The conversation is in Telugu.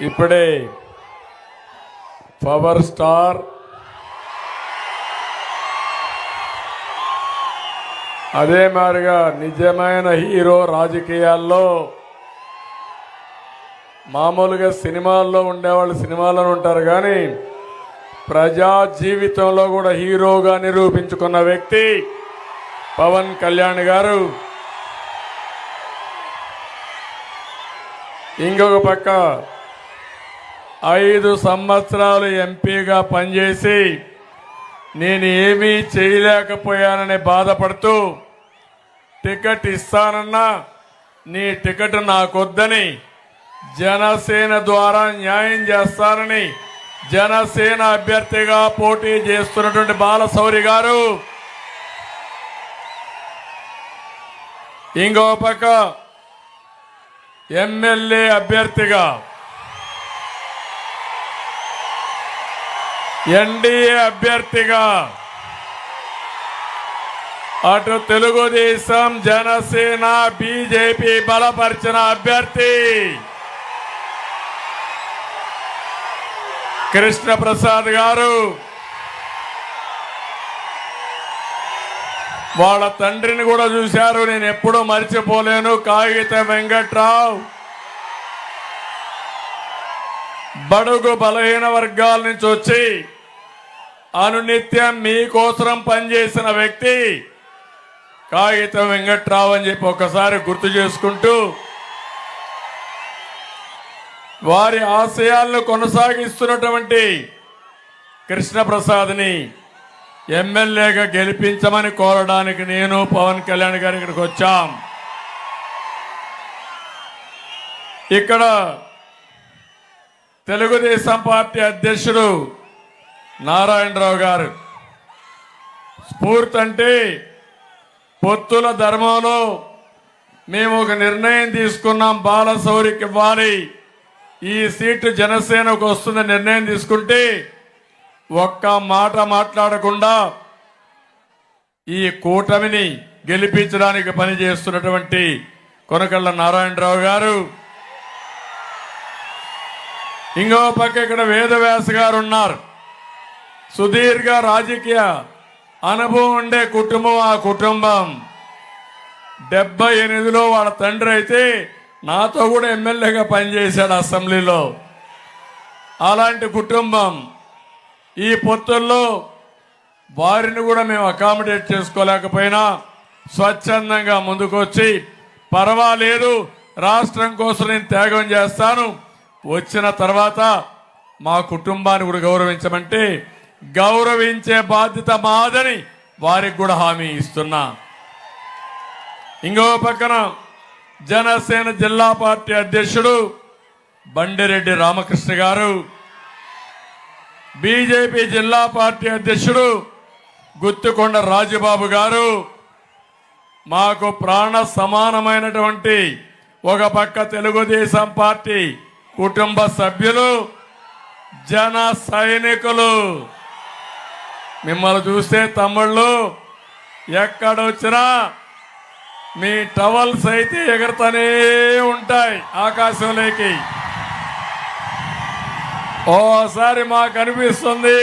ఇప్పుడే పవర్ స్టార్ అదే మాదిరిగా నిజమైన హీరో రాజకీయాల్లో మామూలుగా సినిమాల్లో ఉండేవాళ్ళు సినిమాల్లో ఉంటారు కానీ ప్రజా జీవితంలో కూడా హీరోగా నిరూపించుకున్న వ్యక్తి పవన్ కళ్యాణ్ గారు. ఇంకొక పక్క 5 సంవత్సరాలు ఎంపీగా పనిచేసి నేను ఏమీ చేయలేకపోయానని బాధపడుతూ టికెట్ ఇస్తానన్నా నీ టికెట్ నాకొద్దని జనసేన ద్వారా న్యాయం చేస్తానని జనసేన అభ్యర్థిగా పోటీ చేస్తున్నటువంటి బాలశౌరి గారు. ఇంకో పక్క ఎమ్మెల్యే అభ్యర్థిగా ఎన్డీఏ అభ్యర్థిగా అటు తెలుగుదేశం జనసేన బీజేపీ బలపరిచిన అభ్యర్థి కృష్ణప్రసాద్ గారు. వాళ్ళ తండ్రిని కూడా చూశారు, నేను ఎప్పుడూ మర్చిపోలేను. కాగిత వెంకట్రావు బడుగు బలహీన వర్గాల నుంచి వచ్చి అనునిత్యం మీకోసం పనిచేసిన వ్యక్తి కాగిత వెంకట్రావు అని చెప్పి ఒకసారి గుర్తు చేసుకుంటూ వారి ఆశయాలను కొనసాగిస్తున్నటువంటి కృష్ణప్రసాద్ని ఎమ్మెల్యేగా గెలిపించమని కోరడానికి నేను పవన్ కళ్యాణ్ గారు ఇక్కడికి వచ్చాం. ఇక్కడ తెలుగుదేశం పార్టీ అధ్యక్షుడు నారాయణరావు గారు స్ఫూర్తి అంటే పొత్తుల ధర్మంలో మేము ఒక నిర్ణయం తీసుకున్నాం, బాలశౌరికి ఇవ్వాలి, ఈ సీటు జనసేనకు వస్తుందని నిర్ణయం తీసుకుంటే ఒక్క మాట మాట్లాడకుండా ఈ కూటమిని గెలిపించడానికి పనిచేస్తున్నటువంటి కొనకళ్ళ నారాయణరావు గారు. ఇంకో పక్క ఇక్కడ వేదవ్యాస గారు ఉన్నారు. సుదీర్ఘ రాజకీయ అనుభవం ఉండే కుటుంబం ఆ కుటుంబం. 78లో వాళ్ళ తండ్రి అయితే నాతో కూడా ఎమ్మెల్యేగా పనిచేశాడు అసెంబ్లీలో. అలాంటి కుటుంబం. ఈ పొత్తుల్లో వారిని కూడా మేము అకామిడేట్ చేసుకోలేకపోయినా స్వచ్ఛందంగా ముందుకొచ్చి పర్వాలేదు రాష్ట్రం కోసం నేను త్యాగం చేస్తాను, వచ్చిన తర్వాత మా కుటుంబాన్ని కూడా గౌరవించమంటే గౌరవించే బాధ్యత మాదని వారికి కూడా హామీ ఇస్తున్నా. ఇంకో పక్కన జనసేన జిల్లా పార్టీ అధ్యక్షుడు బండిరెడ్డి రామకృష్ణ గారు, బీజేపీ జిల్లా పార్టీ అధ్యక్షుడు గుత్తికొండ రాజబాబు గారు, మాకు ప్రాణ సమానమైనటువంటి ఒక పక్క తెలుగుదేశం పార్టీ కుటుంబ సభ్యులు, జన సైనికులు. మిమ్మల్ని చూస్తే తమ్ముళ్ళు ఎక్కడొచ్చినా మీ టవల్స్ అయితే ఎగరతనే ఉంటాయి ఆకాశంలోకి. ఓసారి మాకు అనిపిస్తుంది